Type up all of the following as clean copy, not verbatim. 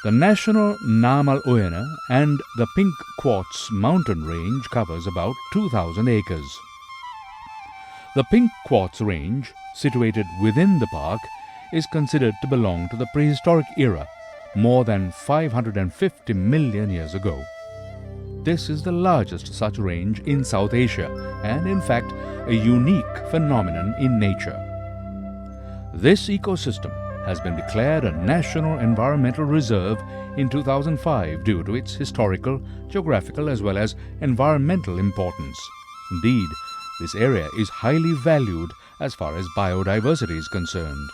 The National Namal Uyana and the Pink Quartz mountain range covers about 2,000 acres. The Pink Quartz range, situated within the park, is considered to belong to the prehistoric era, more than 550 million years ago. This is the largest such range in South Asia and, in fact, a unique phenomenon in nature. This ecosystem has been declared a National Environmental Reserve in 2005 due to its historical, geographical as well as environmental importance. Indeed, this area is highly valued as far as biodiversity is concerned.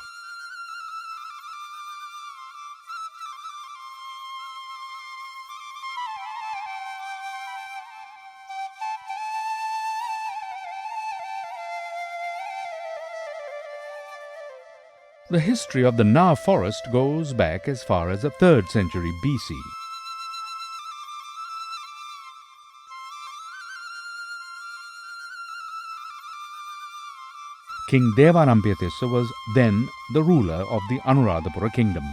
The history of the Na forest goes back as far as the 3rd century BC. King Devanampiyathissa was then the ruler of the Anuradhapura kingdom.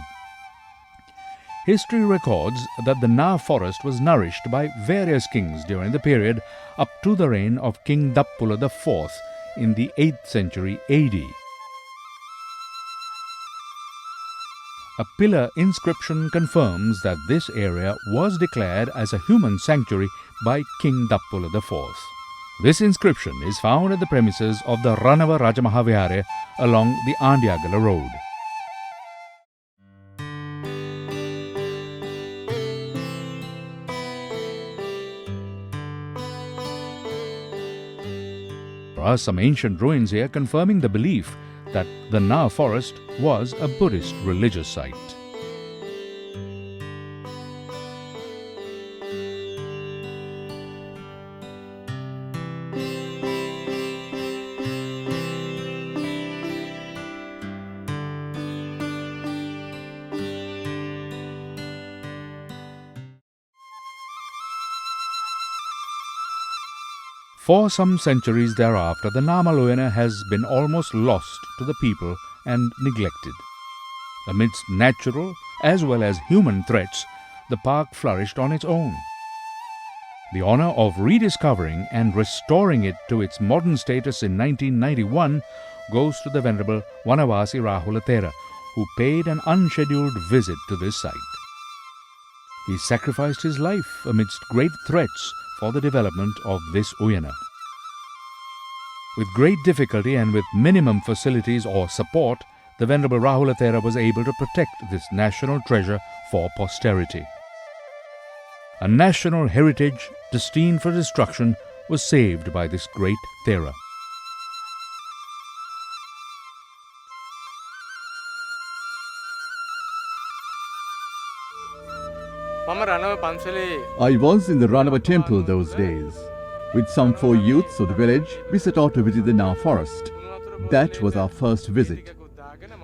History records that the Na forest was nourished by various kings during the period up to the reign of King Dappula IV in the 8th century AD. A pillar inscription confirms that this area was declared as a human sanctuary by King Dappula IV. This inscription is found at the premises of the Ranava Rajamahavihara along the Andiagala road. There are some ancient ruins here confirming the belief that the Na forest was a Buddhist religious site. For some centuries thereafter, the Namal Uyana has been almost lost to the people and neglected. Amidst natural as well as human threats, the park flourished on its own. The honor of rediscovering and restoring it to its modern status in 1991 goes to the Venerable Wanawasi Rahula Thero, who paid an unscheduled visit to this site. He sacrificed his life amidst great threats for the development of this Uyana. With great difficulty and with minimum facilities or support, the Venerable Rahula Thero was able to protect this national treasure for posterity. A national heritage destined for destruction was saved by this great Thero. I was in the Ranava temple those days. With some 4 youths of the village, we set out to visit the Na forest. That was our first visit.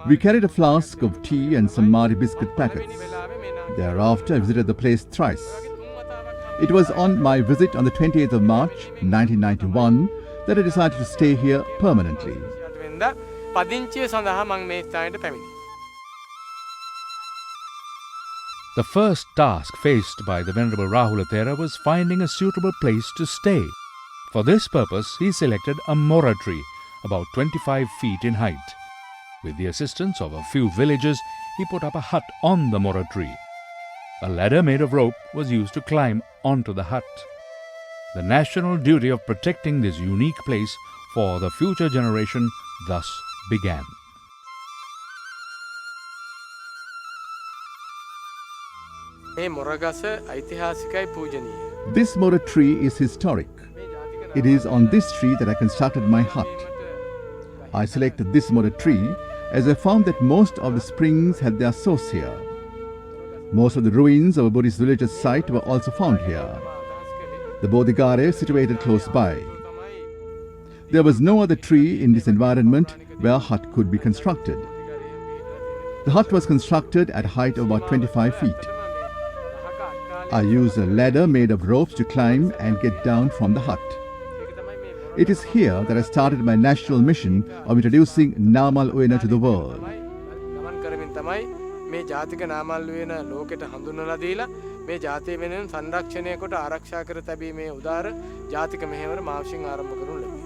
We carried a flask of tea and some Mari biscuit packets. Thereafter, I visited the place thrice. It was on my visit on the 28th of March, 1991, that I decided to stay here permanently. The first task faced by the Venerable Rahula Thero was finding a suitable place to stay. For this purpose, he selected a mora tree about 25 feet in height. With the assistance of a few villagers, he put up a hut on the mora tree. A ladder made of rope was used to climb onto the hut. The national duty of protecting this unique place for the future generation thus began. This mora tree is historic. It is on this tree that I constructed my hut. I selected this mora tree as I found that most of the springs had their source here. Most of the ruins of a Buddhist religious site were also found here. The Bodhigara is situated close by. There was no other tree in this environment where a hut could be constructed. The hut was constructed at a height of about 25 feet. I used a ladder made of ropes to climb and get down from the hut. It is here that I started my national mission of introducing Namal Uyana to the world. මේ ජාතික නාමල් උයන ලෝකෙට හඳුන්වලා දීලා මේ ජාතිය වෙනුවෙන් සංරක්ෂණය කොට ආරක්ෂා කර තැබීමේ උදාර ජාතික මෙහෙවර මා විසින් ආරම්භ කරනු ලැබේ.